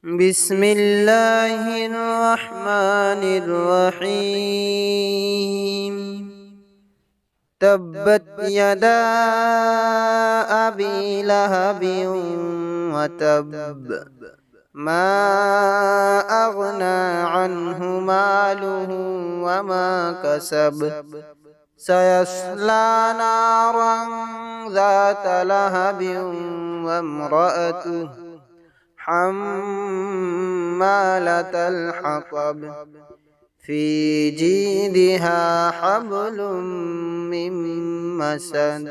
بسم الله الرحمن الرحيم. تبت يدا أبي لهب وتب، ما أغنى عنه ماله وما كسب، سيصلى نارا ذات لهب وامرأته حمالة الحطب، في جيدها حبل من مسد.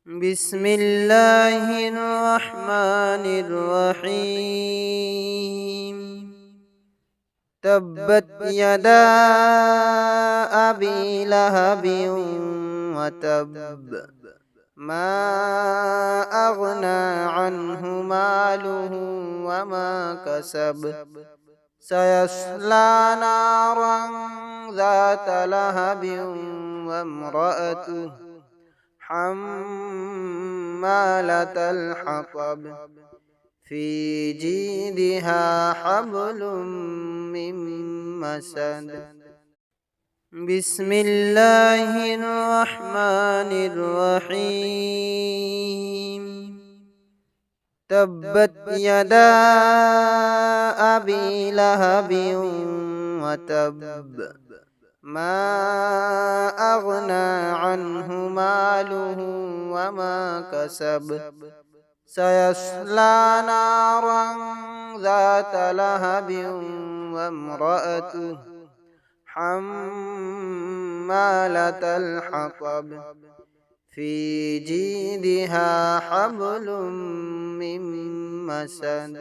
بسم الله الرحمن الرحيم. تبت يدا أبي لهب وتب، ما أغنى عنه ماله وما كسب، سيصلى نارا ذات لهب وامرأته حمالة الحطب، في جيدها حبل من مسد. بسم الله الرحمن الرحيم. تبت يدا أبي لهب وتب، ما أغنى عنه ماله وما كسب، سيصلى نارا ذات لهب وامرأته حمالة الحطب، في جيدها حبل من مسد.